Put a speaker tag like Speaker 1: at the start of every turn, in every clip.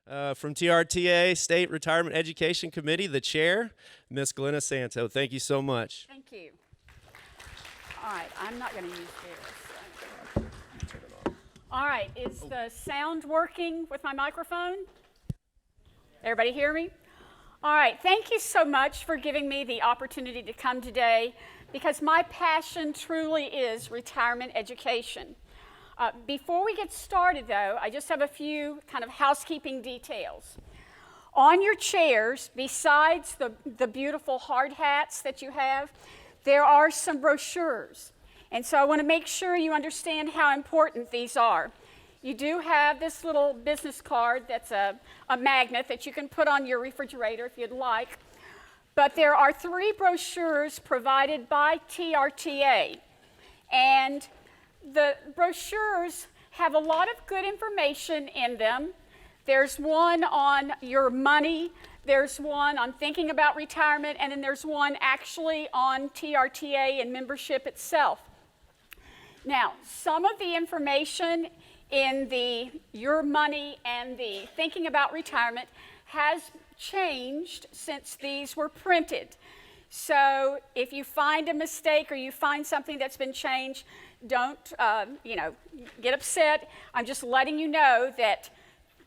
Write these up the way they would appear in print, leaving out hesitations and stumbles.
Speaker 1: From TRTA, State Retirement Education Committee, the chair, Ms. Glenna Santo. Thank you so much.
Speaker 2: Thank you. All right, I'm not going to use this. All right, is the sound working with my microphone? Everybody hear me? All right, thank you so much for giving me the opportunity to come today because my passion truly is retirement education. Before we get started, though, I just have a few kind of housekeeping details. On your chairs, besides the beautiful hard hats that you have, there are some brochures. And so I want to make sure you understand how important these are. You do have this little business card that's a magnet that you can put on your refrigerator if you'd like. But there are 3 brochures provided by TRTA. And the brochures have a lot of good information in them. There's one on your money, there's one on thinking about retirement, and then there's one actually on TRTA and membership itself. Now, some of the information in the your money and the thinking about retirement has changed since these were printed. So if you find a mistake or you find something that's been changed, don't get upset. I'm just letting you know that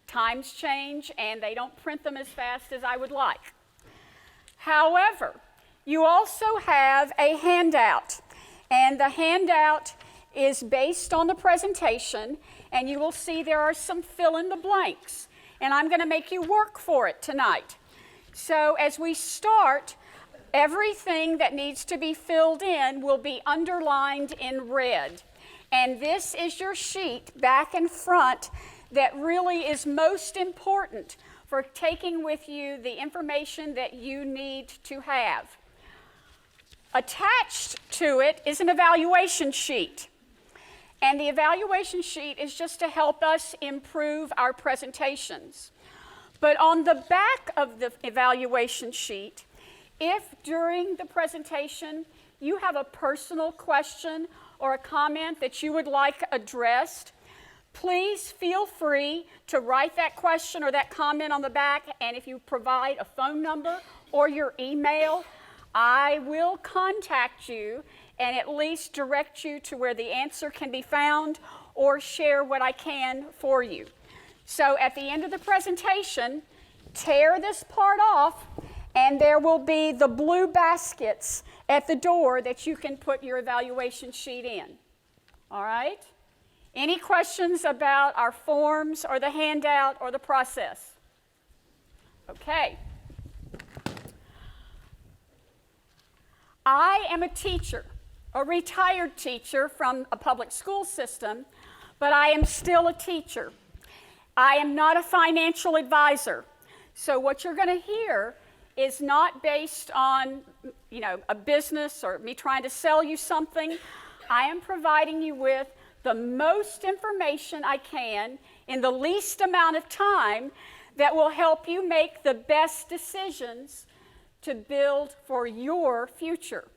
Speaker 2: times change and they don't print them as fast as I would like. However, you also have a handout, and the handout is based on the presentation, and you will see there are some fill in the blanks, and I'm going to make you work for it tonight. So as we start, everything that needs to be filled in will be underlined in red. And this is your sheet back and front that really is most important for taking with you the information that you need to have. Attached to it is an evaluation sheet. And the evaluation sheet is just to help us improve our presentations. But on the back of the evaluation sheet, if during the presentation you have a personal question or a comment that you would like addressed, please feel free to write that question or that comment on the back, and if you provide a phone number or your email, I will contact you and at least direct you to where the answer can be found or share what I can for you. So at the end of the presentation, tear this part off, and there will be the blue baskets at the door that you can put your evaluation sheet in. All right? Any questions about our forms or the handout or the process? Okay. I am a teacher, a retired teacher from a public school system, but I am still a teacher. I am not a financial advisor. So what you're going to hear is not based on, a business or me trying to sell you something. I am providing you with the most information I can in the least amount of time that will help you make the best decisions to build for your future.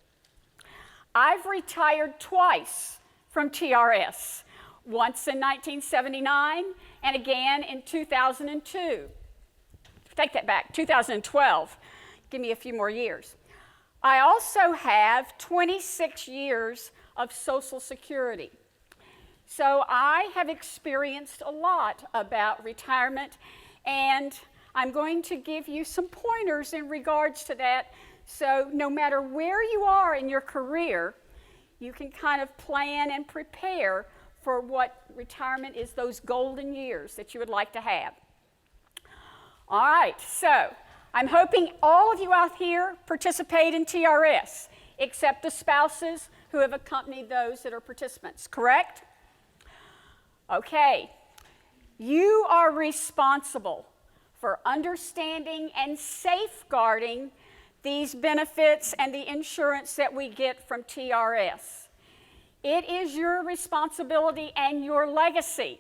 Speaker 2: I've retired twice from TRS, once in 1979 and again in 2002. Take that back, 2012. Give me a few more years. I also have 26 years of Social Security. So I have experienced a lot about retirement, and I'm going to give you some pointers in regards to that. So no matter where you are in your career, you can kind of plan and prepare for what retirement is, those golden years that you would like to have. All right, so I'm hoping all of you out here participate in TRS, except the spouses who have accompanied those that are participants, correct? Okay, you are responsible for understanding and safeguarding these benefits and the insurance that we get from TRS. It is your responsibility and your legacy.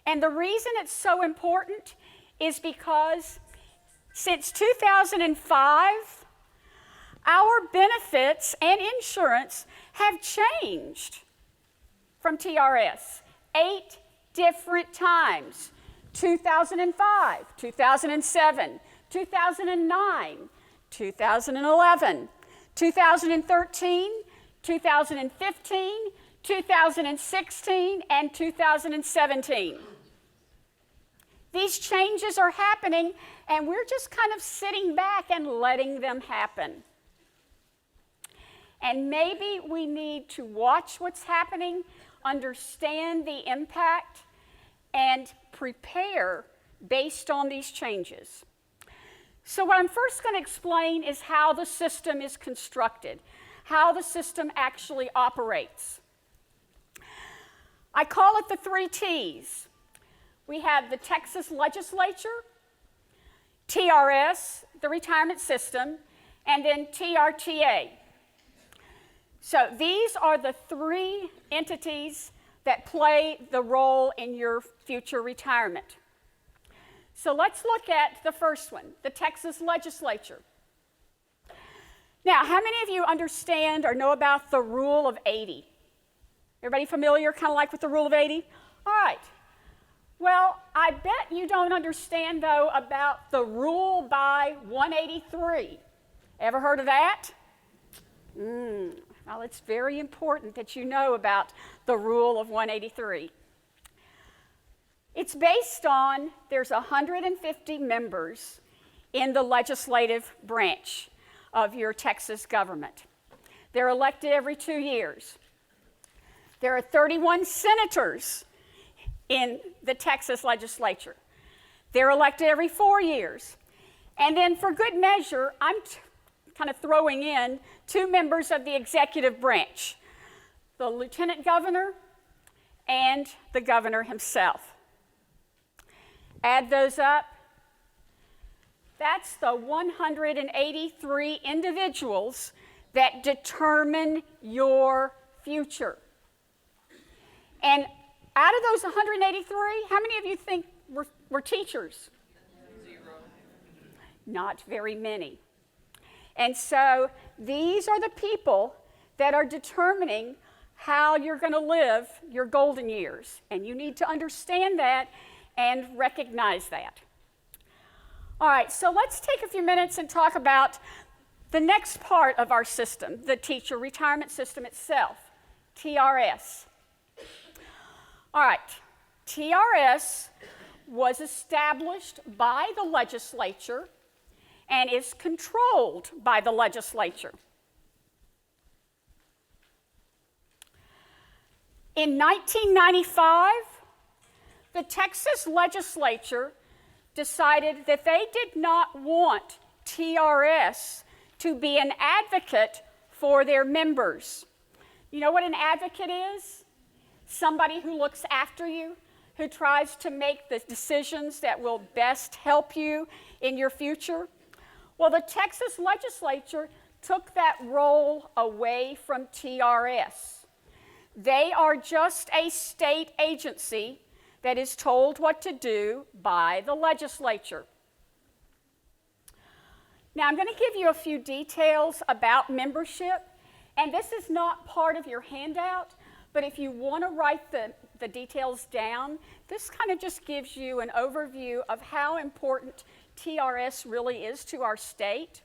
Speaker 2: And the reason it's so important is because since 2005, our benefits and insurance have changed from TRS 8 different times 2005, 2007, 2009, 2011, 2013, 2015, 2016, and 2017. These changes are happening, and we're just kind of sitting back and letting them happen. And maybe we need to watch what's happening, understand the impact, and prepare based on these changes. So what I'm first going to explain is how the system is constructed, how the system actually operates. I call it the 3 T's. We have the Texas legislature, TRS, the retirement system, and then TRTA. So these are the 3 entities that play the role in your future retirement. So let's look at the first one, the Texas legislature. Now, how many of you understand or know about the rule of 80? Everybody familiar, kind of like with the rule of 80? All right. Well, I bet you don't understand, though, about the rule by 183. Ever heard of that? Well, it's very important that you know about the rule of 183. It's based on, there's 150 members in the legislative branch of your Texas government. They're elected every 2 years. There are 31 senators in the Texas legislature. They're elected every 4 years. And then for good measure, I'm kind of throwing in 2 members of the executive branch, the lieutenant governor and the governor himself. Add those up. That's the 183 individuals that determine your future. And out of those 183, how many of you think were teachers?
Speaker 3: 0.
Speaker 2: Not very many. And so these are the people that are determining how you're going to live your golden years. And you need to understand that and recognize that. All right, so let's take a few minutes and talk about the next part of our system, the teacher retirement system itself, TRS. All right, TRS was established by the legislature and is controlled by the legislature. In 1995, the Texas legislature decided that they did not want TRS to be an advocate for their members. You know what an advocate is? Somebody who looks after you, who tries to make the decisions that will best help you in your future. Well, the Texas legislature took that role away from TRS. They are just a state agency that is told what to do by the legislature. Now, I'm going to give you a few details about membership, and this is not part of your handout, but if you want to write the details down, this kind of just gives you an overview of how important TRS really is to our state.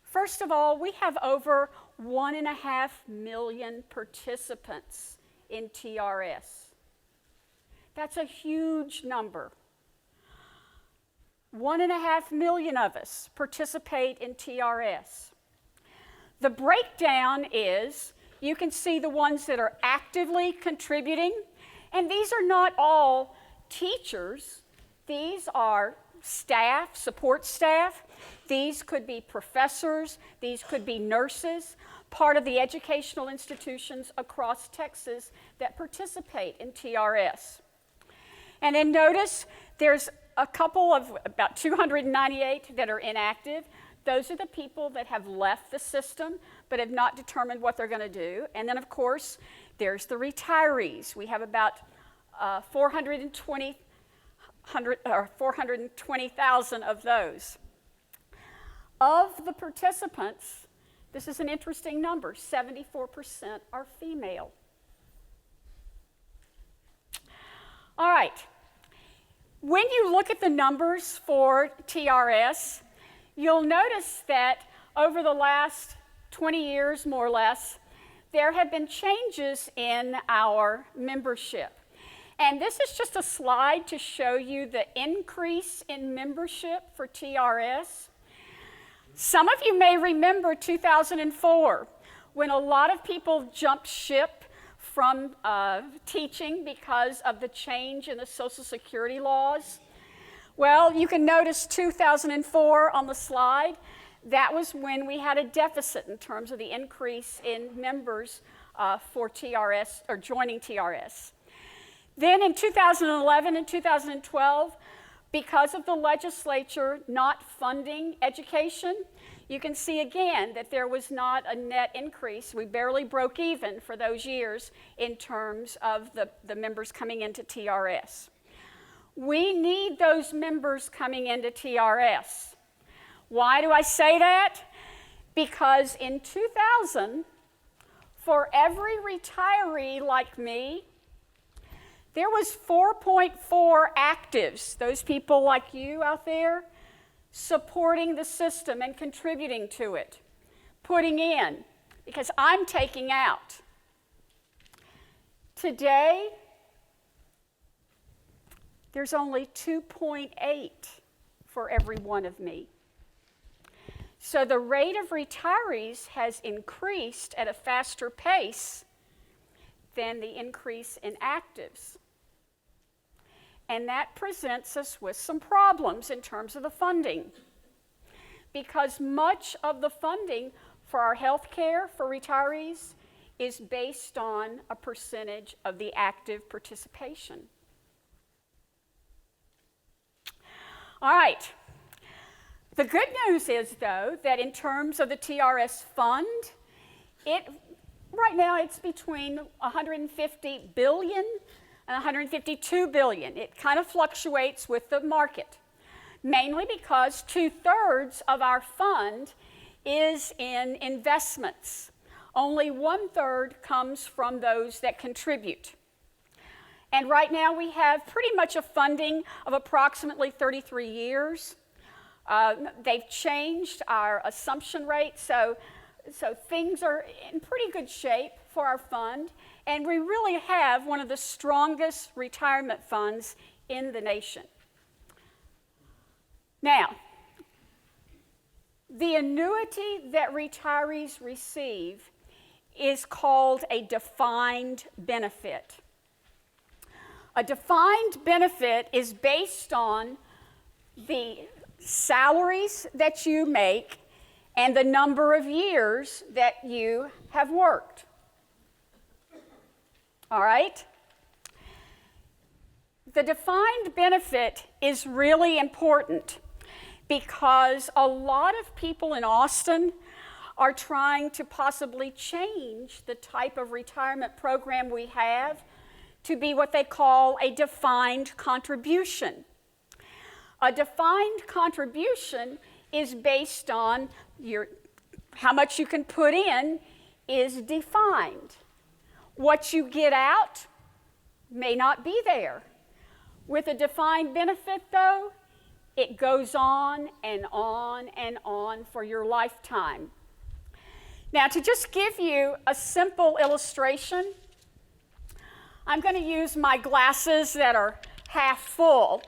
Speaker 2: First of all, we have over 1.5 million participants in TRS. That's a huge number. 1.5 million of us participate in TRS. The breakdown is, you can see the ones that are actively contributing, and these are not all teachers. These are staff, support staff. These could be professors. These could be nurses, part of the educational institutions across Texas that participate in TRS. And then notice there's a couple of about 298 that are inactive. Those are the people that have left the system but have not determined what they're going to do. And then, of course, there's the retirees. We have about 420,000 of those. Of the participants, this is an interesting number, 74% are female. All right. When you look at the numbers for TRS, you'll notice that over the last 20 years, more or less, there have been changes in our membership. And this is just a slide to show you the increase in membership for TRS. Some of you may remember 2004, when a lot of people jumped ship from teaching because of the change in the Social Security laws. Well, you can notice 2004 on the slide. That was when we had a deficit in terms of the increase in members for TRS, or joining TRS. Then in 2011 and 2012, because of the legislature not funding education, you can see again that there was not a net increase. We barely broke even for those years in terms of the members coming into TRS. We need those members coming into TRS. Why do I say that? Because in 2000, for every retiree like me, there was 4.4 actives, those people like you out there, supporting the system and contributing to it, putting in, because I'm taking out. Today, there's only 2.8 for every one of me. So the rate of retirees has increased at a faster pace than the increase in actives. And that presents us with some problems in terms of the funding, because much of the funding for our health care for retirees is based on a percentage of the active participation. All right. The good news is, though, that in terms of the TRS fund, right now it's between 150 billion and 152 billion. It kind of fluctuates with the market, mainly because 2/3 of our fund is in investments. Only 1/3 comes from those that contribute. And right now we have pretty much a funding of approximately 33 years. They've changed our assumption rate, so things are in pretty good shape for our fund, and we really have one of the strongest retirement funds in the nation. Now, the annuity that retirees receive is called a defined benefit. A defined benefit is based on the salaries that you make and the number of years that you have worked. All right? The defined benefit is really important because a lot of people in Austin are trying to possibly change the type of retirement program we have to be what they call a defined contribution. A defined contribution is based on how much you can put in is defined. What you get out may not be there. With a defined benefit, though, it goes on and on and on for your lifetime. Now, to just give you a simple illustration, I'm going to use my glasses that are half full.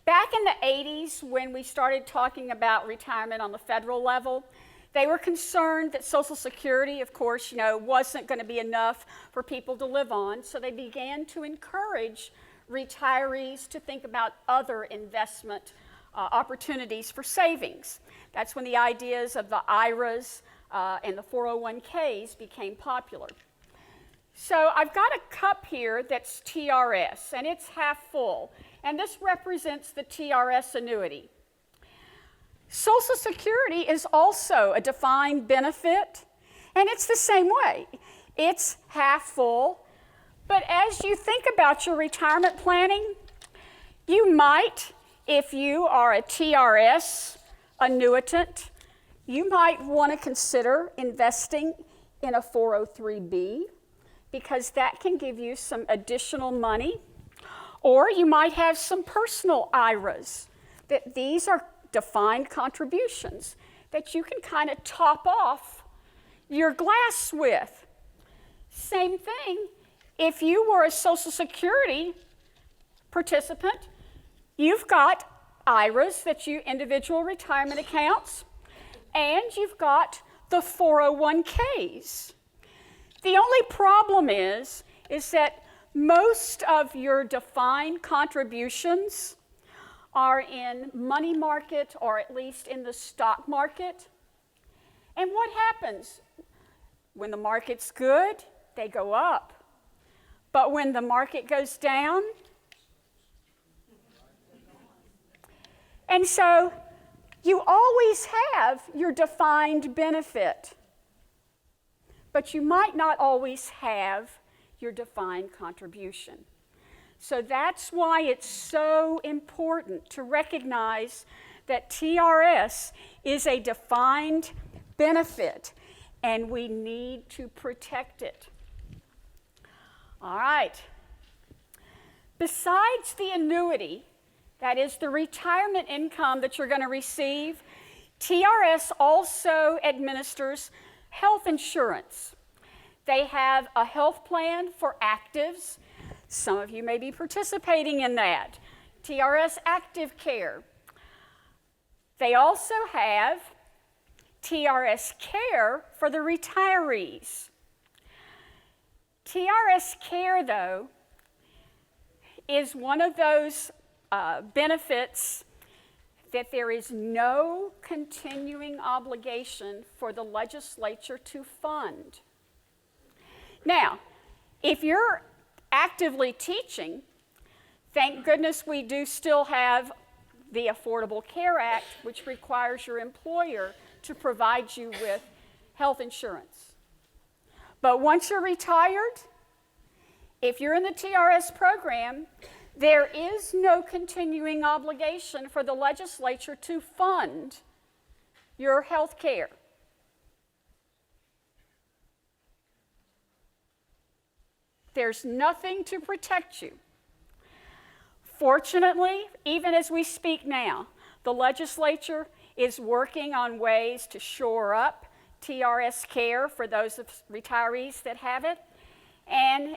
Speaker 2: Back in the 80s, when we started talking about retirement on the federal level, they were concerned that Social Security, of course, wasn't going to be enough for people to live on, so they began to encourage retirees to think about other investment opportunities for savings. That's when the ideas of the IRAs and the 401ks became popular. So I've got a cup here that's TRS, and it's half full, and this represents the TRS annuity. Social Security is also a defined benefit, and it's the same way. It's half full, but as you think about your retirement planning, you might, if you are a TRS annuitant, you might want to consider investing in a 403B, because that can give you some additional money. Or you might have some personal IRAs. That these are defined contributions that you can kind of top off your glass with. Same thing, if you were a Social Security participant, you've got IRAs, that you individual retirement accounts, and you've got the 401ks. The only problem is that most of your defined contributions are in money market, or at least in the stock market. And what happens? When the market's good, they go up. But when the market goes down, and so you always have your defined benefit, but you might not always have your defined contribution. So that's why it's so important to recognize that TRS is a defined benefit, and we need to protect it. All right. Besides the annuity, that is the retirement income that you're going to receive, TRS also administers health insurance. They have a health plan for actives. Some of you may be participating in that. TRS Active Care. They also have TRS Care for the retirees. TRS Care, though, is one of those benefits that there is no continuing obligation for the legislature to fund. Now, if you're actively teaching, thank goodness we do still have the Affordable Care Act, which requires your employer to provide you with health insurance. But once you're retired, if you're in the TRS program, there is no continuing obligation for the legislature to fund your health care. There's nothing to protect you. Fortunately, even as we speak now, the legislature is working on ways to shore up TRS care for those retirees that have it, and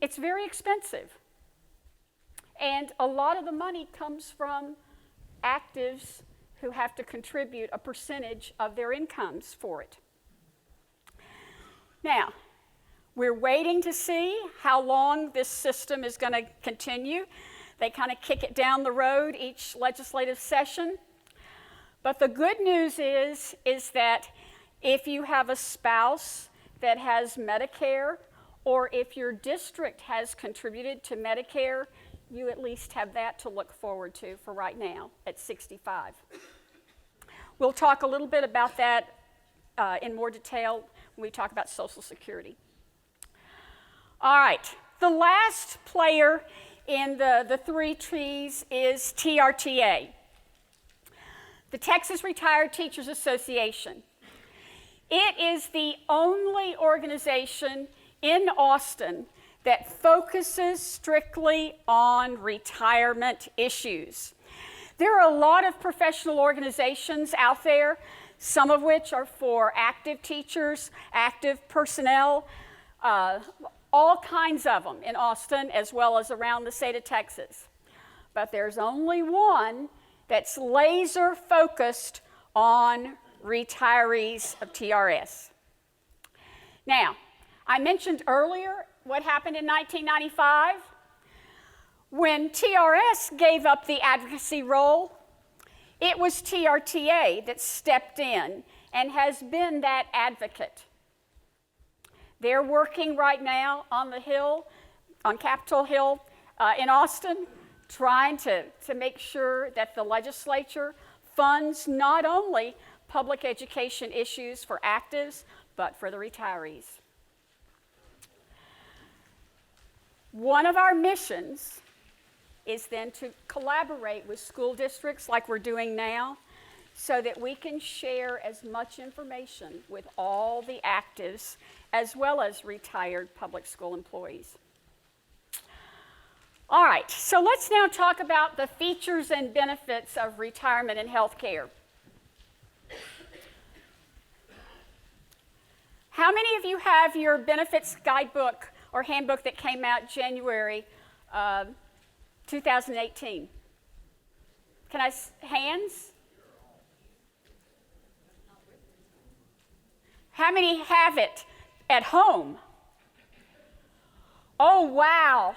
Speaker 2: it's very expensive. And a lot of the money comes from actives who have to contribute a percentage of their incomes for it. Now, we're waiting to see how long this system is going to continue. They kind of kick it down the road each legislative session. But the good news is that if you have a spouse that has Medicare, or if your district has contributed to Medicare, you at least have that to look forward to for right now at 65. We'll talk a little bit about that in more detail when we talk about Social Security. All right, the last player in the three T's is TRTA, the Texas Retired Teachers Association. It is the only organization in Austin that focuses strictly on retirement issues. There are a lot of professional organizations out there, some of which are for active teachers, active personnel, all kinds of them in Austin as well as around the state of Texas. But there's only one that's laser focused on retirees of TRS. Now, I mentioned earlier what happened in 1995. When TRS gave up the advocacy role, it was TRTA that stepped in and has been that advocate. They're working right now on the Hill, on Capitol Hill in Austin, trying to make sure that the legislature funds not only public education issues for actives, but for the retirees. One of our missions is then to collaborate with school districts like we're doing now, so that we can share as much information with all the actives as well as retired public school employees. All right, so let's now talk about the features and benefits of retirement and health care. How many of you have your benefits guidebook or handbook that came out January 2018? Can I, hands? How many have it at home? Oh, wow.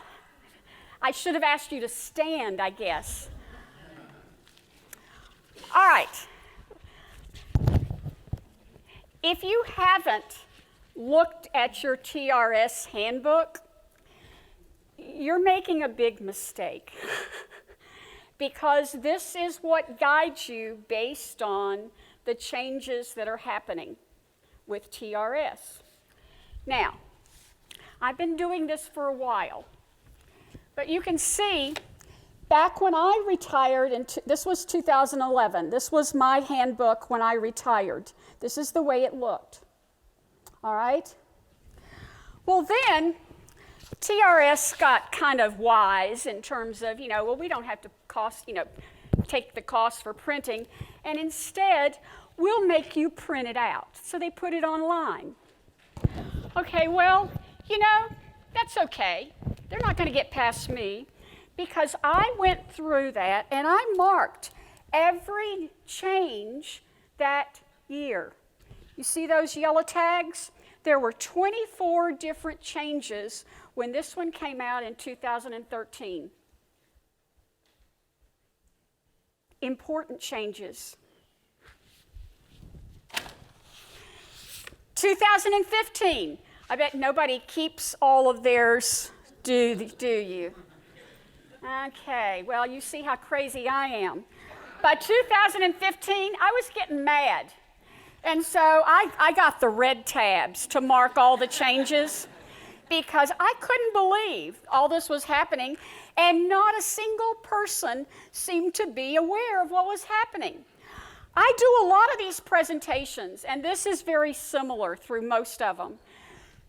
Speaker 2: I should have asked you to stand, I guess. All right. If you haven't looked at your TRS handbook, you're making a big mistake because this is what guides you based on the changes that are happening with TRS. Now, I've been doing this for a while, but you can see back when I retired, this was 2011, this was my handbook when I retired. This is the way it looked. All right? Well, then TRS got kind of wise in terms of, well, we don't have to take the cost for printing, and instead, we'll make you print it out. So they put it online. Okay, well, that's okay. They're not going to get past me because I went through that and I marked every change that year. You see those yellow tags? There were 24 different changes when this one came out in 2013. Important changes. 2015. I bet nobody keeps all of theirs, do you? Okay, well, you see how crazy I am. By 2015, I was getting mad. And so I got the red tabs to mark all the changes because I couldn't believe all this was happening and not a single person seemed to be aware of what was happening. I do a lot of these presentations, and this is very similar through most of them.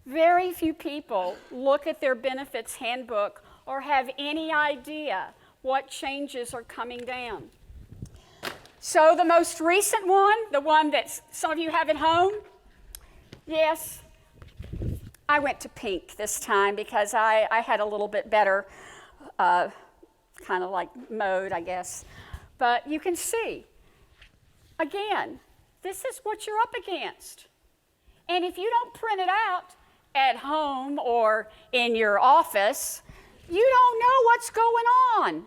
Speaker 2: Very few people look at their benefits handbook or have any idea what changes are coming down. So the most recent one, the one that some of you have at home, yes, I went to pink this time because I had a little bit better kind of like mode, I guess. But you can see, again, this is what you're up against. And if you don't print it out at home or in your office, you don't know what's going on.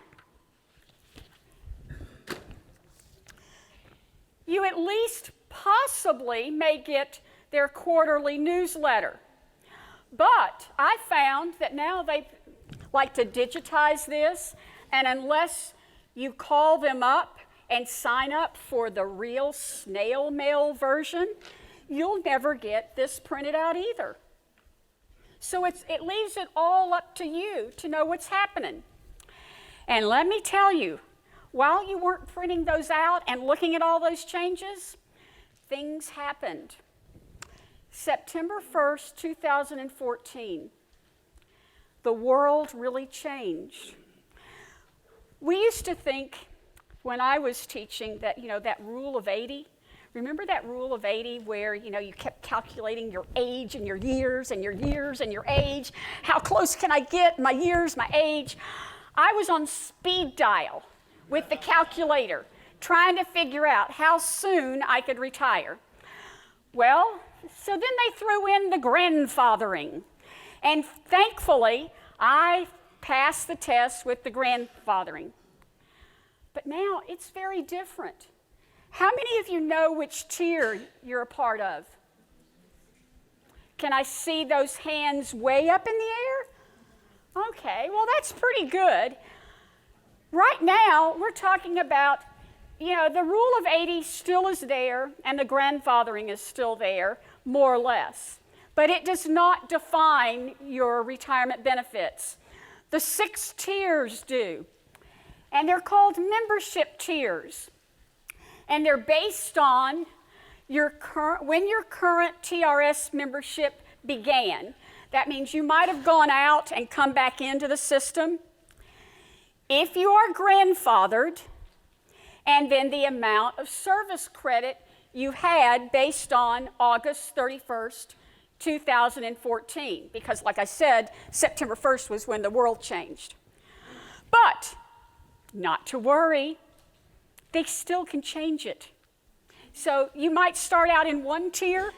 Speaker 2: You at least possibly may get their quarterly newsletter. But I found that now they like to digitize this, and unless you call them up and sign up for the real snail mail version, you'll never get this printed out either. So it leaves it all up to you to know what's happening. And let me tell you, while you weren't printing those out and looking at all those changes, things happened. September 1st, 2014, the world really changed. We used to think, when I was teaching, that, that rule of 80, remember that rule of 80 where, you kept calculating your age and your years and your years and your age? How close can I get, my years, my age? I was on speed dial with the calculator, trying to figure out how soon I could retire. Well, so then they threw in the grandfathering. And thankfully, I passed the test with the grandfathering. But now it's very different. How many of you know which tier you're a part of? Can I see those hands way up in the air? Okay, well, that's pretty good. Right now, we're talking about, the rule of 80 still is there, and the grandfathering is still there, more or less. But it does not define your retirement benefits. The 6 tiers do, and they're called membership tiers. And they're based on when your current TRS membership began. That means you might have gone out and come back into the system. if you are grandfathered, and then the amount of service credit you had based on August 31st, 2014, because like I said, September 1st was when the world changed. But not to worry, they still can change it. So you might start out in one tier,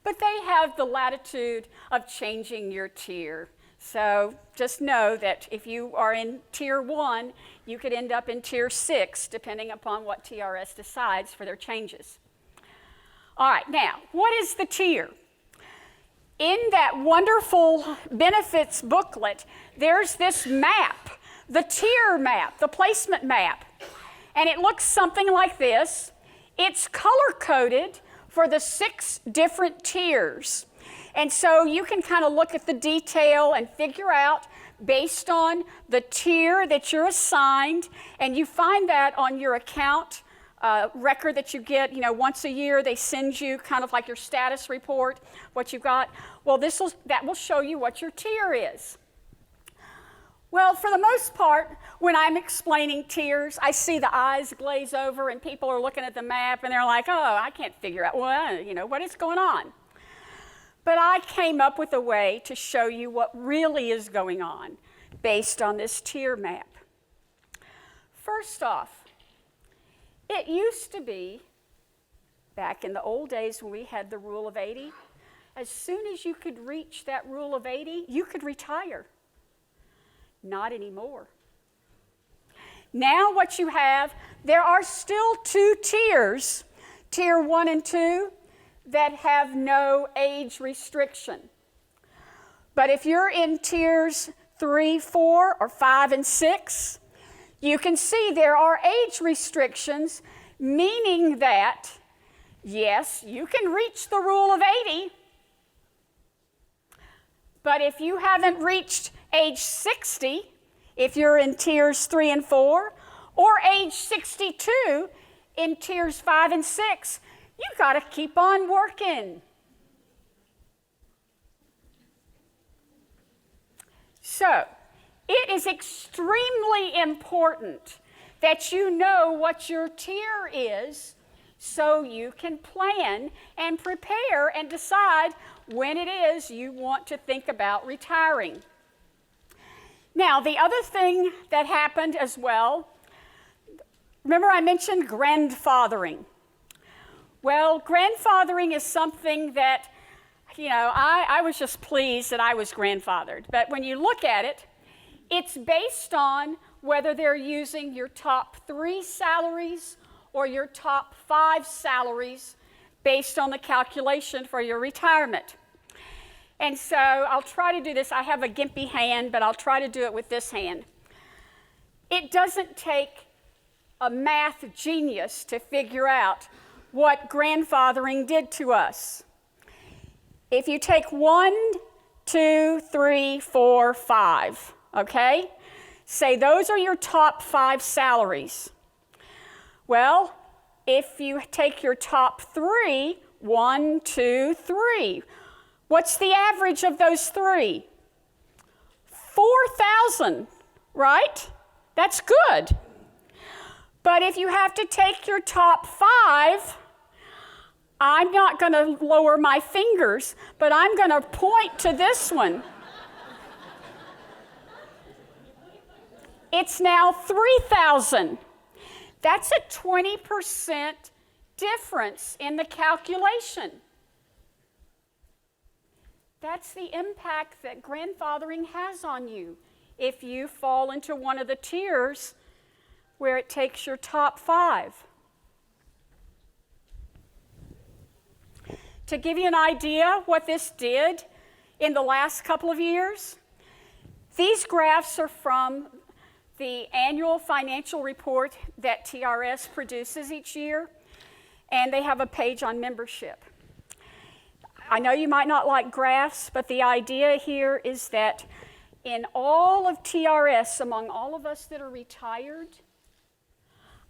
Speaker 2: but they have the latitude of changing your tier. So just know that if you are in tier 1, you could end up in tier 6, depending upon what TRS decides for their changes. All right, now, what is the tier? In that wonderful benefits booklet, there's this map, the tier map, the placement map. And it looks something like this. It's color-coded for the 6 different tiers. And so you can kind of look at the detail and figure out based on the tier that you're assigned, and you find that on your account record that you get, once a year. They send you kind of like your status report, what you've got. Well, that will show you what your tier is. Well, for the most part, when I'm explaining tiers, I see the eyes glaze over and people are looking at the map and they're like, oh, I can't figure out, what is going on? But I came up with a way to show you what really is going on based on this tier map. First off, it used to be, back in the old days when we had the rule of 80, as soon as you could reach that rule of 80, you could retire. Not anymore. Now what you have, there are still 2 tiers, tier 1 and 2, that have no age restriction. But if you're in tiers 3, 4, or 5, and 6, you can see there are age restrictions, meaning that, yes, you can reach the rule of 80, but if you haven't reached age 60, if you're in tiers 3 and 4, or age 62 in tiers 5 and 6, you got to keep on working. So, it is extremely important that you know what your tier is so you can plan and prepare and decide when it is you want to think about retiring. Now, the other thing that happened as well, remember I mentioned grandfathering. Well, grandfathering is something that, I was just pleased that I was grandfathered. But when you look at it, it's based on whether they're using your top 3 salaries or your top 5 salaries based on the calculation for your retirement. And so I'll try to do this. I have a gimpy hand, but I'll try to do it with this hand. It doesn't take a math genius to figure out what grandfathering did to us. If you take 1, 2, 3, 4, 5, okay? Say those are your top 5 salaries. Well, if you take your top 3, 1, 2, 3, what's the average of those 3? 4,000, right? That's good. But if you have to take your top 5, I'm not going to lower my fingers, but I'm going to point to this one. It's now 3,000. That's a 20% difference in the calculation. That's the impact that grandfathering has on you if you fall into one of the tiers where it takes your top 5. To give you an idea what this did in the last couple of years, these graphs are from the annual financial report that TRS produces each year, and they have a page on membership. I know you might not like graphs, but the idea here is that in all of TRS, among all of us that are retired,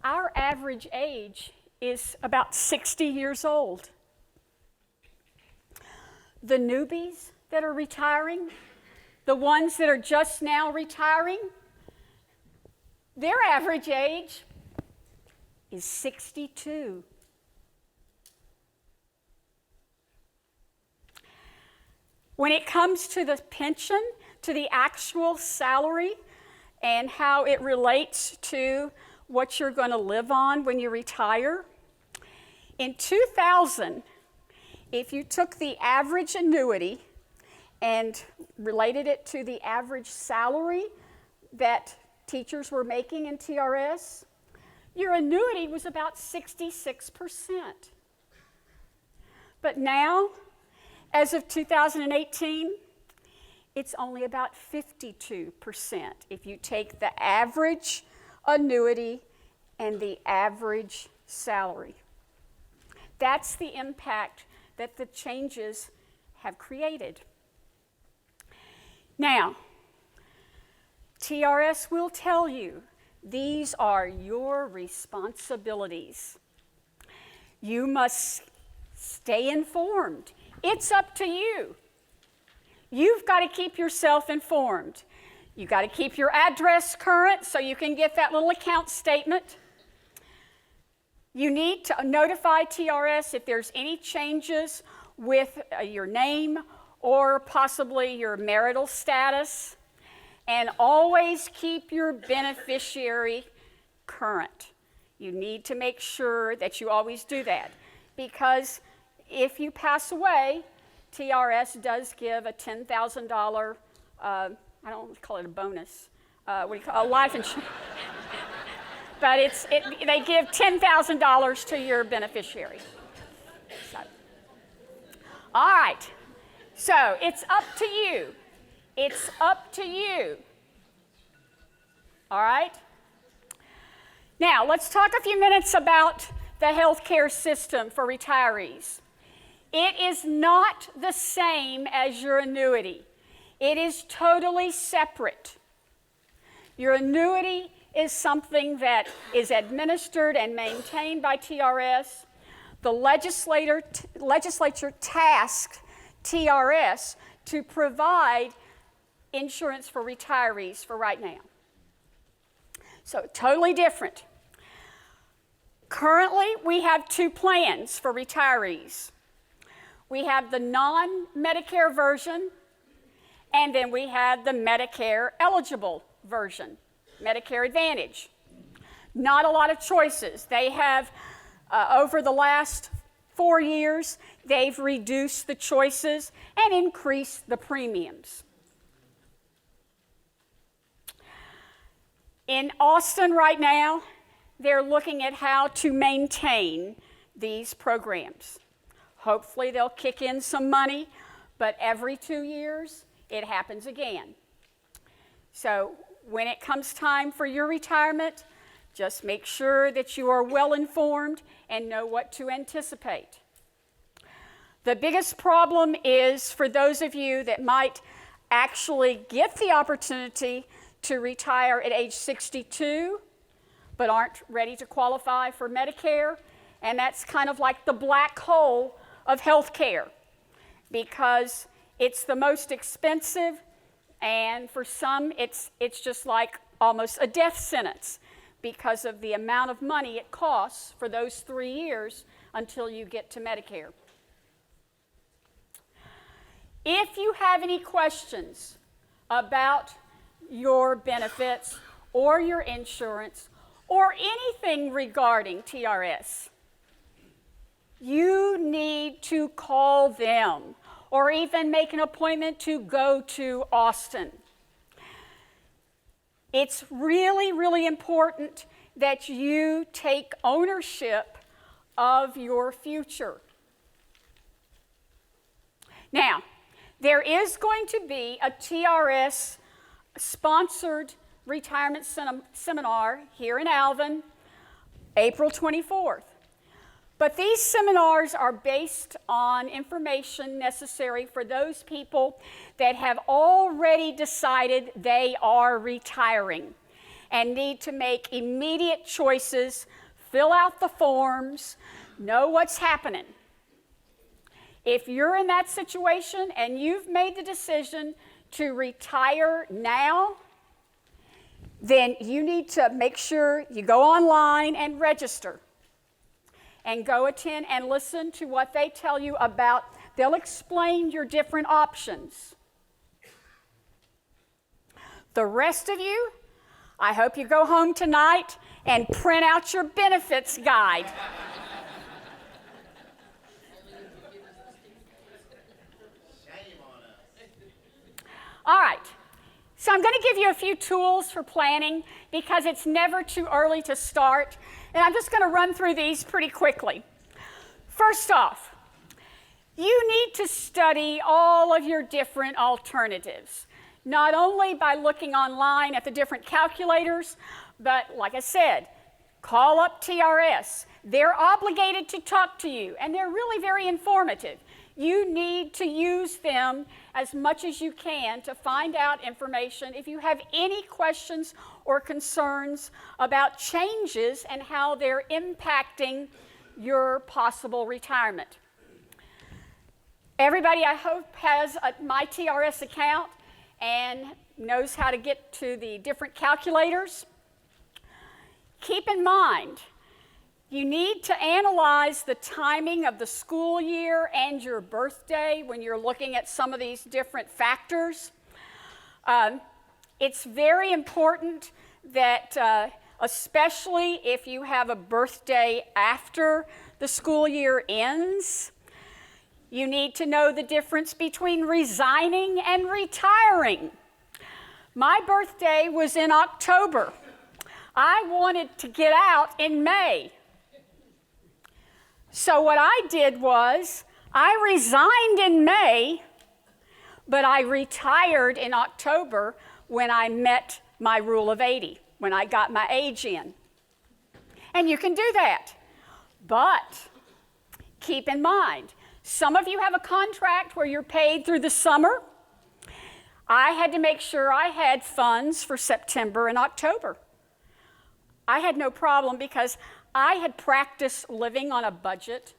Speaker 2: our average age is about 60 years old. The newbies that are retiring, the ones that are just now retiring, Their average age is 62. When it comes to the pension, to the actual salary, and how it relates to what you're going to live on when you retire, in 2000, if you took the average annuity and related it to the average salary that teachers were making in TRS, your annuity was about 66%. But now, as of 2018, it's only about 52% if you take the average annuity and the average salary. That's the impact that the changes have created. Now, TRS will tell you these are your responsibilities. You must stay informed. It's up to you. You've got to keep yourself informed. You've got to keep your address current so you can get that little account statement. You need to notify TRS if there's any changes with your name or possibly your marital status. And always keep your beneficiary current. You need to make sure that you always do that, because if you pass away, TRS does give a $10,000, I don't call it a bonus, what do you call it? A life insurance. But they give $10,000 to your beneficiary. So. All right, so it's up to you. It's up to you. All right? Now, let's talk a few minutes about the healthcare system for retirees. It is not the same as your annuity. It is totally separate. Your annuity is something that is administered and maintained by TRS. The legislature tasked TRS to provide insurance for retirees for right now. So totally different. Currently, we have two plans for retirees. We have the non-Medicare version, and then we have the Medicare eligible version, Medicare Advantage. Not a lot of choices. They have, over the last 4 years, they've reduced the choices and increased the premiums. In Austin right now, they're looking at how to maintain these programs. Hopefully they'll kick in some money, but every 2 years, it happens again. So when it comes time for your retirement, just make sure that you are well informed and know what to anticipate. The biggest problem is for those of you that might actually get the opportunity to retire at age 62, but aren't ready to qualify for Medicare, and that's kind of like the black hole of health care, because it's the most expensive, and for some it's just like almost a death sentence because of the amount of money it costs for those 3 years until you get to Medicare. If you have any questions about your benefits or your insurance or anything regarding TRS, you need to call them or even make an appointment to go to Austin. It's really, really important that you take ownership of your future. Now, there is going to be a TRS sponsored retirement seminar here in Alvin, April 24th. But these seminars are based on information necessary for those people that have already decided they are retiring and need to make immediate choices, fill out the forms, know what's happening. If you're in that situation and you've made the decision to retire now, then you need to make sure you go online and register and go attend and listen to what they tell you about. They'll explain your different options. The rest of you, I hope you go home tonight and print out your benefits guide. All right, so I'm going to give you a few tools for planning because it's never too early to start, and I'm just going to run through these pretty quickly. First off, you need to study all of your different alternatives, not only by looking online at the different calculators, but like I said, call up TRS. They're obligated to talk to you, and they're really very informative. You need to use them as much as you can to find out information if you have any questions or concerns about changes and how they're impacting your possible retirement. Everybody, I hope, has my TRS account and knows how to get to the different calculators. Keep in mind, you need to analyze the timing of the school year and your birthday when you're looking at some of these different factors. It's very important that, especially if you have a birthday after the school year ends, you need to know the difference between resigning and retiring. My birthday was in October. I wanted to get out in May. So what I did was, I resigned in May, but I retired in October when I met my rule of 80, when I got my age in. And you can do that. But keep in mind, some of you have a contract where you're paid through the summer. I had to make sure I had funds for September and October. I had no problem because I had practiced living on a budget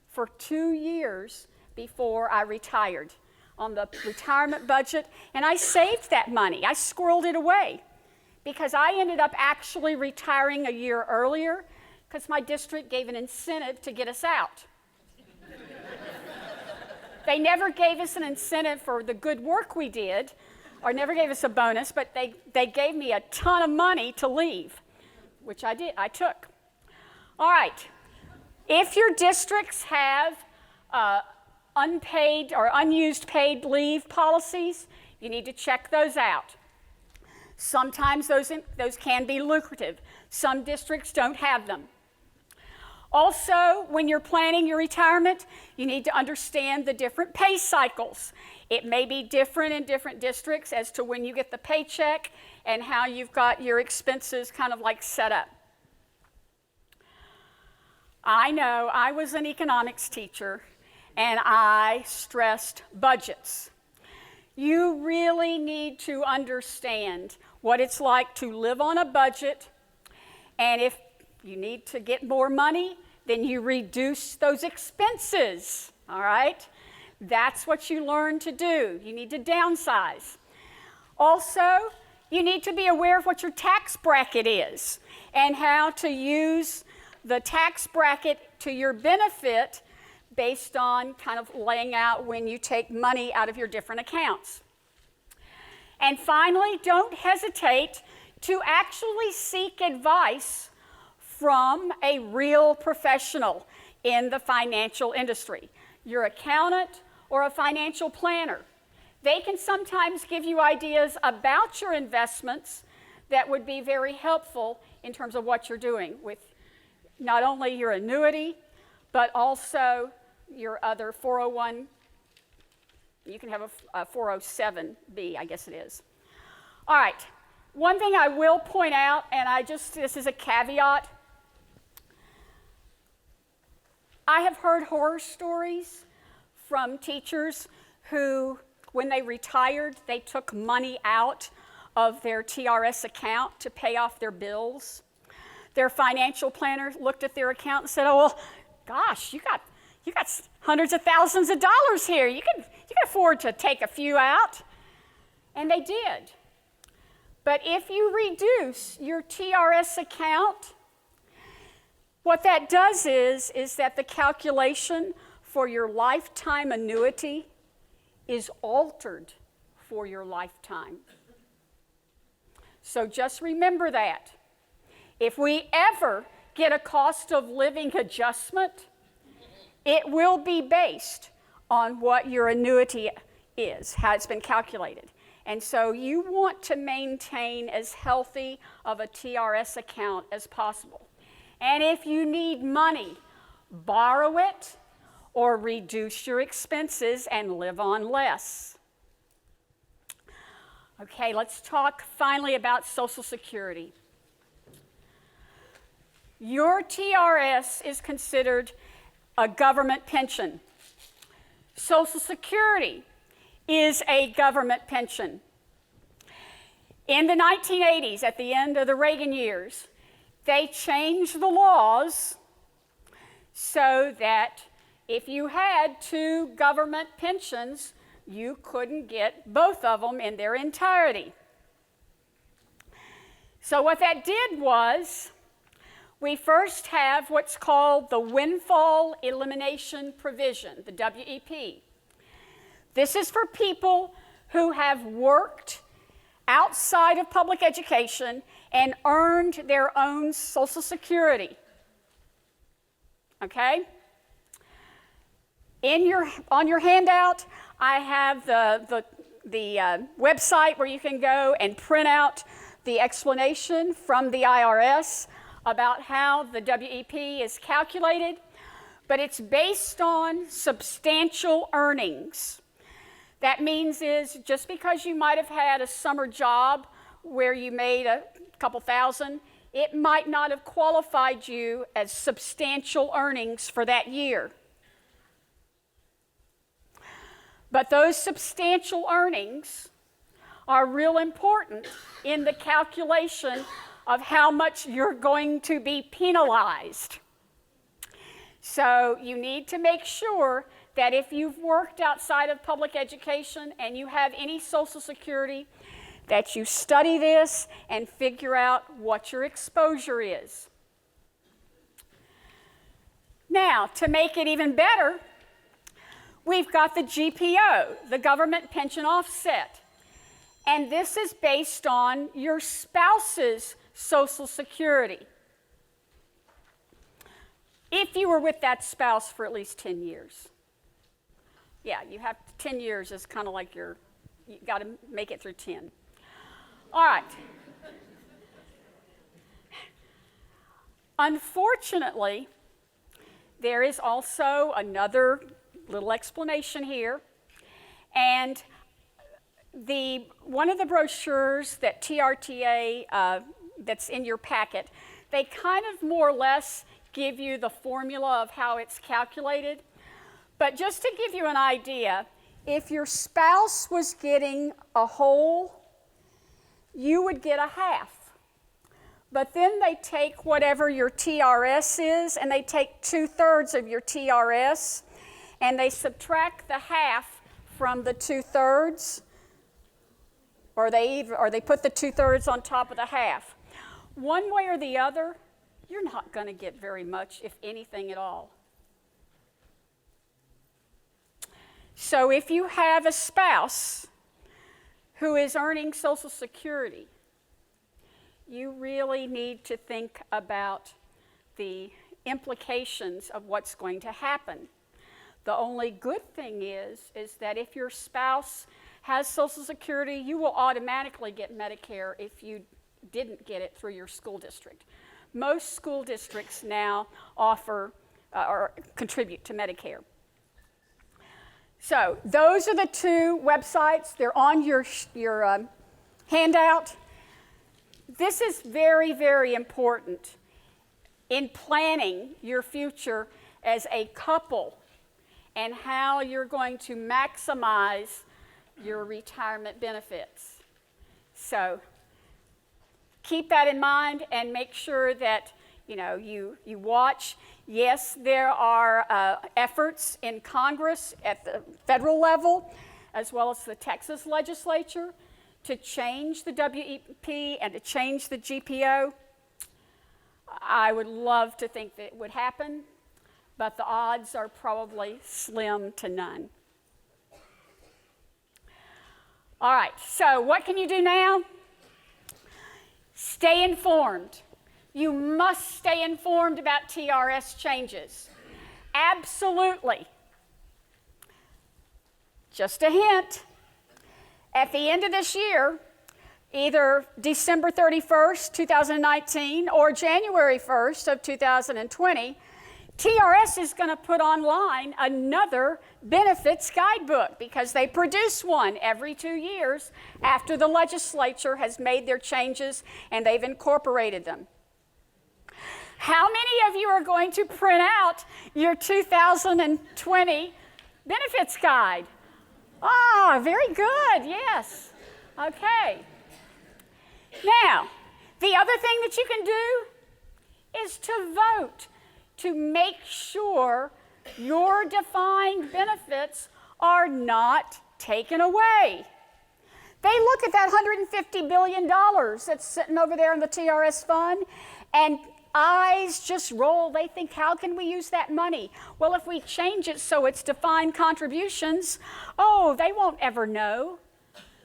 Speaker 2: for 2 years before I retired, on the retirement budget, and I saved that money. I squirreled it away because I ended up actually retiring a year earlier because my district gave an incentive to get us out. They never gave us an incentive for the good work we did, or never gave us a bonus, but they gave me a ton of money to leave, which I did, I took. All right, if your districts have unpaid or unused paid leave policies, you need to check those out. Sometimes those can be lucrative. Some districts don't have them. Also, when you're planning your retirement, you need to understand the different pay cycles. It may be different in different districts as to when you get the paycheck and how you've got your expenses kind of like set up. I know I was an economics teacher and I stressed budgets. You really need to understand what it's like to live on a budget, and if you need to get more money, then you reduce those expenses, all right? That's what you learn to do. You need to downsize. Also, you need to be aware of what your tax bracket is and how to use the tax bracket to your benefit based on kind of laying out when you take money out of your different accounts. And finally, don't hesitate to actually seek advice from a real professional in the financial industry, your accountant or a financial planner. They can sometimes give you ideas about your investments that would be very helpful in terms of what you're doing with not only your annuity, but also your other 401. You can have a 407B, I guess it is. All right, one thing I will point out, and this is a caveat. I have heard horror stories from teachers who, when they retired, they took money out of their TRS account to pay off their bills. Their financial planner looked at their account and said, "Oh, well, gosh, you got hundreds of thousands of dollars here. You can afford to take a few out." And they did. But if you reduce your TRS account, what that does is that the calculation for your lifetime annuity is altered for your lifetime. So just remember that. If we ever get a cost of living adjustment, it will be based on what your annuity is, how it's been calculated. And so you want to maintain as healthy of a TRS account as possible. And if you need money, borrow it or reduce your expenses and live on less. Okay, let's talk finally about Social Security. Your TRS is considered a government pension. Social Security is a government pension. In the 1980s, at the end of the Reagan years, they changed the laws so that if you had two government pensions, you couldn't get both of them in their entirety. So what that did was, we first have what's called the Windfall Elimination Provision, the WEP. This is for people who have worked outside of public education and earned their own Social Security. Okay? On your handout, I have the website where you can go and print out the explanation from the IRS about how the WEP is calculated, but it's based on substantial earnings. That means is just because you might have had a summer job where you made a couple thousand, it might not have qualified you as substantial earnings for that year. But those substantial earnings are real important in the calculation of how much you're going to be penalized. So you need to make sure that if you've worked outside of public education and you have any Social Security, that you study this and figure out what your exposure is. Now, to make it even better, we've got the GPO, the Government Pension Offset. And this is based on your spouse's Social Security. If you were with that spouse for at least 10 years. Yeah, you have 10 years is kind of like you got to make it through 10. All right. Unfortunately, there is also another little explanation here. And one of the brochures that TRTA, that's in your packet, they kind of more or less give you the formula of how it's calculated. But just to give you an idea, if your spouse was getting a whole, you would get a half. But then they take whatever your TRS is, and they take 2/3 of your TRS, and they subtract the half from the 2/3, or they put the 2/3 on top of the half. One way or the other, you're not going to get very much, if anything at all. So if you have a spouse who is earning Social Security, you really need to think about the implications of what's going to happen. The only good thing is that if your spouse has Social Security, you will automatically get Medicare if you didn't get it through your school district. Most school districts now offer or contribute to Medicare. So those are the two websites. They're on your handout. This is very, very important in planning your future as a couple and how you're going to maximize your retirement benefits. So keep that in mind and make sure that you watch. Yes, there are efforts in Congress at the federal level, as well as the Texas legislature, to change the WEP and to change the GPO. I would love to think that it would happen, but the odds are probably slim to none. All right, so what can you do now? Stay informed. You must stay informed about TRS changes. Absolutely. Just a hint. At the end of this year, either December 31st, 2019 or January 1st of 2020, TRS is going to put online another benefits guidebook because they produce one every 2 years after the legislature has made their changes and they've incorporated them. How many of you are going to print out your 2020 benefits guide? Ah, very good, yes. Okay. Now, the other thing that you can do is to vote to make sure your defined benefits are not taken away. They look at that $150 billion that's sitting over there in the TRS fund, and eyes just roll. They think, how can we use that money? Well, if we change it so it's defined contributions, oh, they won't ever know,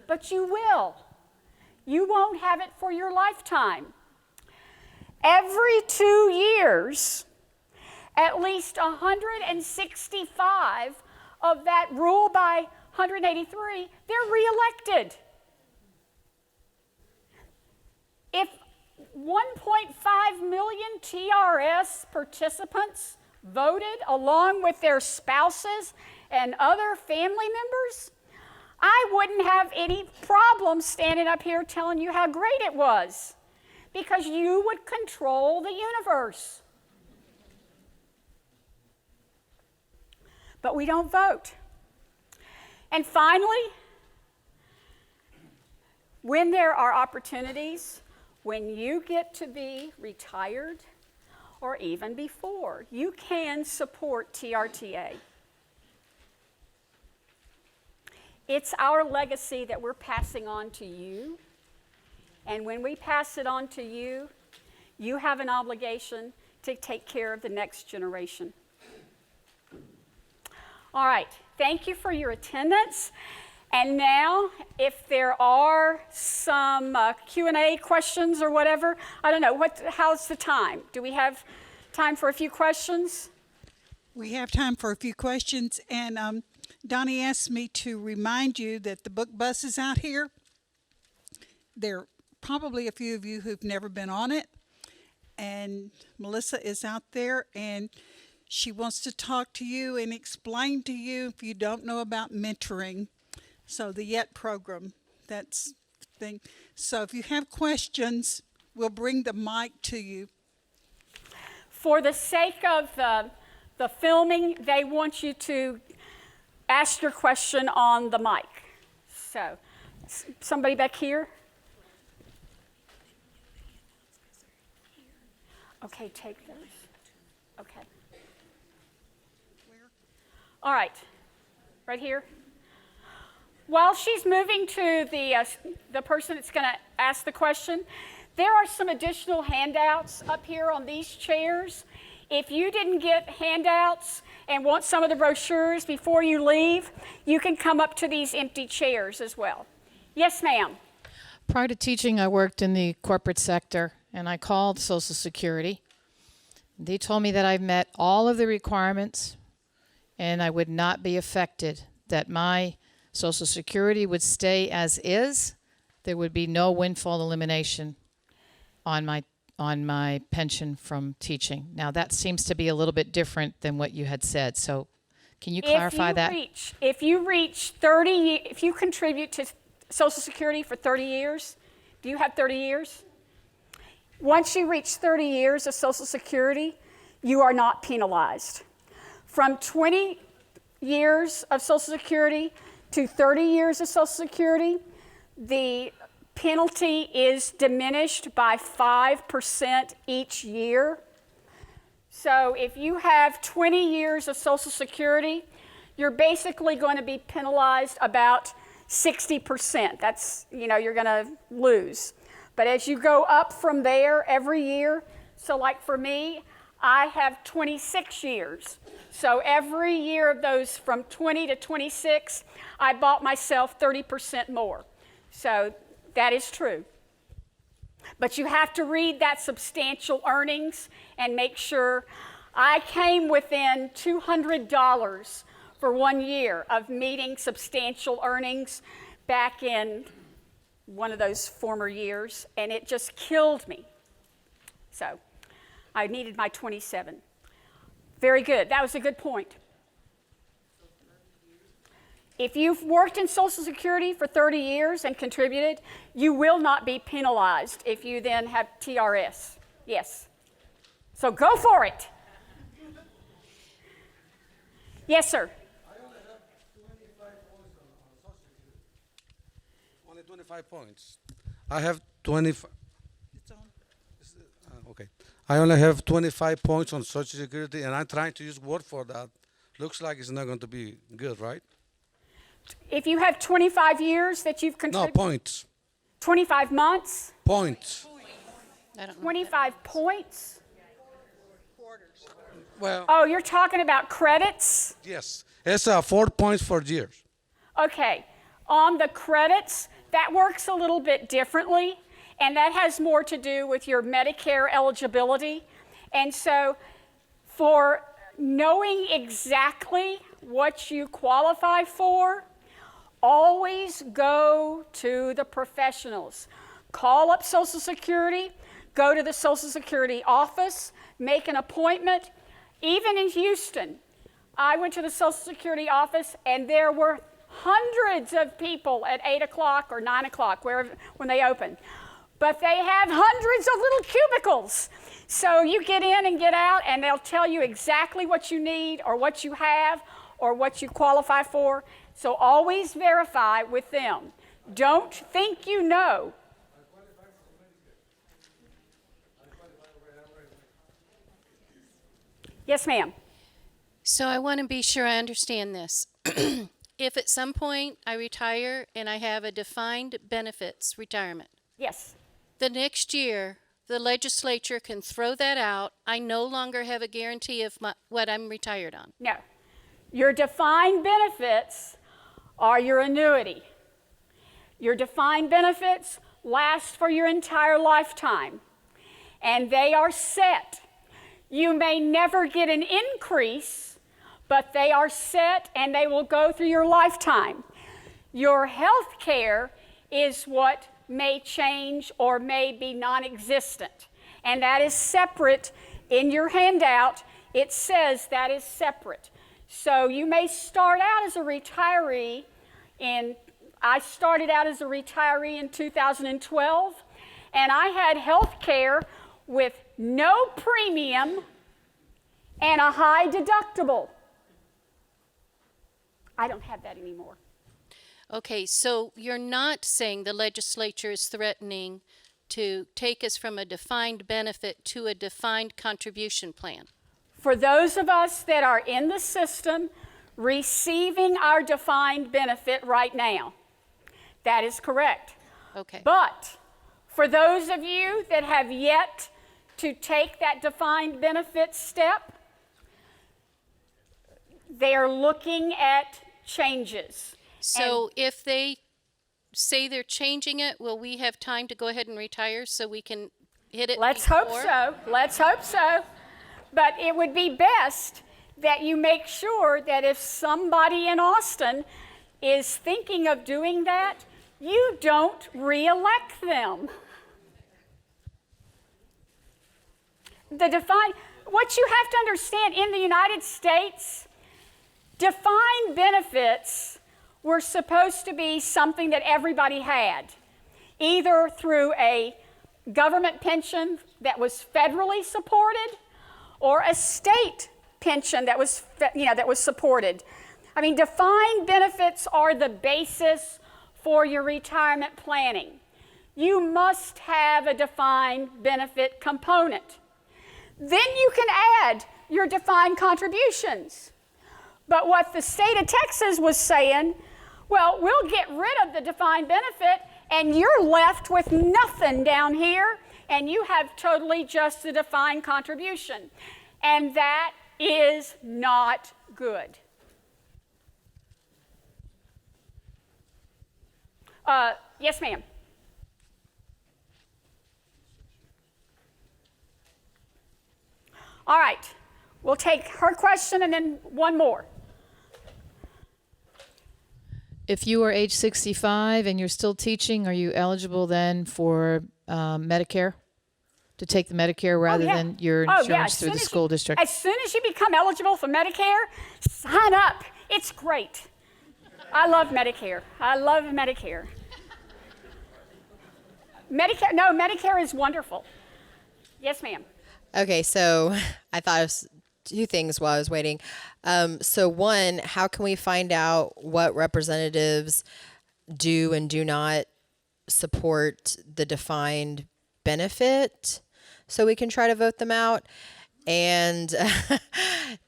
Speaker 2: but you will. You won't have it for your lifetime. Every 2 years, at least 165 of that rule by 183, they're reelected. If 1.5 million TRS participants voted along with their spouses and other family members, I wouldn't have any problem standing up here telling you how great it was, because you would control the universe. But we don't vote. And finally, when there are opportunities, when you get to be retired, or even before, you can support TRTA. It's our legacy that we're passing on to you. And when we pass it on to you, you have an obligation to take care of the next generation. All right, thank you for your attendance. And now, if there are some Q&A questions or whatever, I don't know, how's the time? Do we have time for a few questions?
Speaker 3: We have time for a few questions, and Donnie asked me to remind you that the book bus is out here. There are probably a few of you who've never been on it, and Melissa is out there, and she wants to talk to you and explain to you if you don't know about mentoring. So the YET program, that's the thing. So if you have questions, we'll bring the mic to you.
Speaker 2: For the sake of the filming, they want you to ask your question on the mic. So, somebody back here? Okay, take those. Okay. All right, right here. While she's moving to the person that's going to ask the question, there are some additional handouts up here on these chairs. If you didn't get handouts and want some of the brochures before you leave, you can come up to these empty chairs as well. Yes, ma'am.
Speaker 4: Prior to teaching, I worked in the corporate sector, and I called Social Security. They told me that I've met all of the requirements and I would not be affected, that my Social Security would stay as is. There would be no windfall elimination on my pension from teaching. Now, that seems to be a little bit different than what you had said. So can you clarify that?
Speaker 2: If you contribute to Social Security for 30 years, do you have 30 years? Once you reach 30 years of Social Security, you are not penalized. From 20 years of Social Security to 30 years of Social Security, the penalty is diminished by 5% each year. So if you have 20 years of Social Security, you're basically going to be penalized about 60%. That's, you're going to lose. But as you go up from there every year, so like for me, I have 26 years. So every year of those from 20 to 26, I bought myself 30% more. So that is true. But you have to read that substantial earnings and make sure. I came within $200 for 1 year of meeting substantial earnings back in one of those former years, and it just killed me. So I needed my 27. Very good. That was a good point. If you've worked in Social Security for 30 years and contributed, you will not be penalized if you then have TRS. Yes. So go for it. Yes, sir.
Speaker 5: I only have 25 points on Social Security. Only 25 points. I have 25.
Speaker 3: It's on.
Speaker 5: Okay. I only have 25 points on Social Security, and I'm trying to use Word for that. Looks like it's not going to be good, right?
Speaker 2: If you have 25 years that you've
Speaker 5: No,
Speaker 2: contributed,
Speaker 5: points.
Speaker 2: 25 months,
Speaker 5: Points.
Speaker 4: I don't know.
Speaker 2: 25 points.
Speaker 5: Well,
Speaker 2: Oh, you're talking about credits?
Speaker 5: yes. It's 4 points for years.
Speaker 2: Okay. On the credits, that works a little bit differently, and that has more to do with your Medicare eligibility. And so, for knowing exactly what you qualify for, always go to the professionals. Call up Social Security, go to the Social Security office, make an appointment. Even in Houston, I went to the Social Security office, and there were hundreds of people at 8 o'clock or 9 o'clock, when they open. But they have hundreds of little cubicles. So you get in and get out, and they'll tell you exactly what you need or what you have or what you qualify for. So always verify with them. Don't think you know. Yes, ma'am.
Speaker 6: So I want to be sure I understand this. If at some point I retire and I have a defined benefits retirement,
Speaker 2: Yes.
Speaker 6: the next year the legislature can throw that out. I no longer have a guarantee of what I'm retired on.
Speaker 2: No. Your defined benefits are your annuity. Your defined benefits last for your entire lifetime, and they are set. You may never get an increase, but they are set and they will go through your lifetime. Your health care is what may change or may be non-existent, and that is separate. In your handout, it says that is separate. So you may start out as a retiree I started out as a retiree in 2012, and I had health care with no premium and a high deductible. I don't have that anymore.
Speaker 6: Okay, so you're not saying the legislature is threatening to take us from a defined benefit to a defined contribution plan?
Speaker 2: For those of us that are in the system receiving our defined benefit right now, that is correct.
Speaker 6: Okay.
Speaker 2: But for those of you that have yet to take that defined benefit step, they are looking at changes.
Speaker 6: So if they say they're changing it, will we have time to go ahead and retire so we can hit it
Speaker 2: Let's hope
Speaker 6: before?
Speaker 2: so. Let's hope so. But it would be best that you make sure that if somebody in Austin is thinking of doing that, you don't re-elect them. What you have to understand, in the United States, defined benefits were supposed to be something that everybody had, either through a government pension that was federally supported or a state pension that was, that was supported. I mean, defined benefits are the basis for your retirement planning. You must have a defined benefit component. Then you can add your defined contributions. But what the state of Texas was saying Well, we'll get rid of the defined benefit, and you're left with nothing down here, and you have totally just the defined contribution. And that is not good. Yes, ma'am. All right. We'll take her question and then one more.
Speaker 4: If you are age 65 and you're still teaching, are you eligible then for Medicare? To take the Medicare rather
Speaker 2: yeah.
Speaker 4: than your
Speaker 2: Oh,
Speaker 4: insurance
Speaker 2: yeah. As
Speaker 4: through
Speaker 2: soon
Speaker 4: the
Speaker 2: as
Speaker 4: school
Speaker 2: you-
Speaker 4: district?
Speaker 2: As soon as you become eligible for Medicare, sign up. It's great. I love Medicare. I love Medicare. Medicare is wonderful. Yes, ma'am.
Speaker 7: Okay, so I thought of two things while I was waiting. So one, how can we find out what representatives do and do not support the defined benefit so we can try to vote them out? And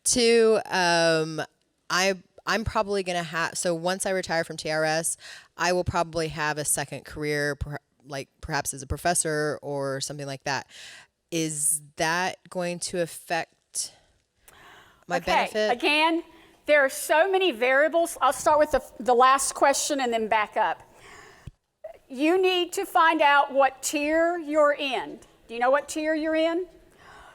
Speaker 7: two, I'm probably going to have, so once I retire from TRS, I will probably have a second career, like perhaps as a professor or something like that. Is that going to affect my benefit?
Speaker 2: Again, there are so many variables. I'll start with the last question and then back up. You need to find out what tier you're in. Do you know what tier you're in?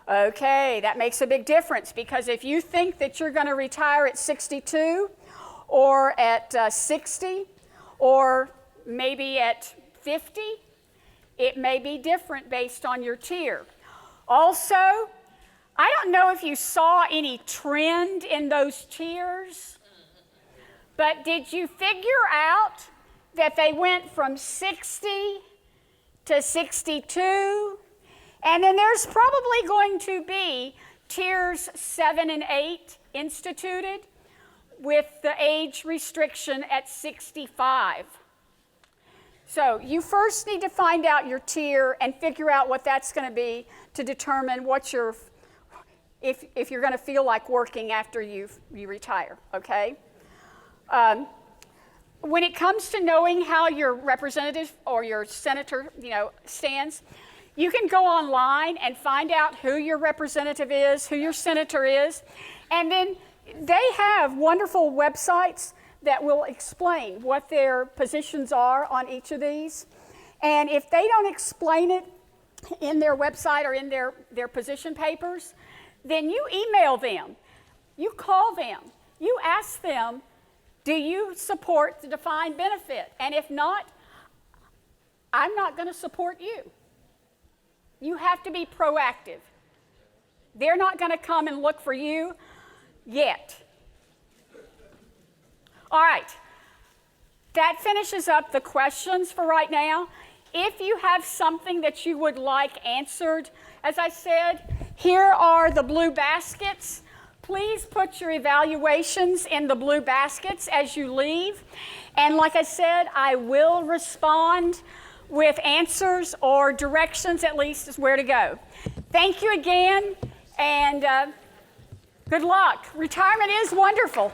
Speaker 2: Okay, that makes a big difference, because if you think that you're going to retire at 62 or at 60 or maybe at 50, it may be different based on your tier. Also, I don't know if you saw any trend in those tiers, but did you figure out that they went from 60 to 62? And then there's probably going to be tiers 7 and 8 instituted with the age restriction at 65. So you first need to find out your tier and figure out what that's going to be to determine what your, if you're going to feel like working after you retire, okay? When it comes to knowing how your representative or your senator, stands, you can go online and find out who your representative is, who your senator is, and then they have wonderful websites that will explain what their positions are on each of these. And if they don't explain it in their website or in their position papers, then you email them, you call them, you ask them, do you support the defined benefit? And if not, I'm not going to support you. You have to be proactive. They're not going to come and look for you yet. All right. That finishes up the questions for right now. If you have something that you would like answered, as I said, here are the blue baskets. Please put your evaluations in the blue baskets as you leave. And like I said, I will respond with answers or directions, at least, as where to go. Thank you again, and good luck. Retirement is wonderful.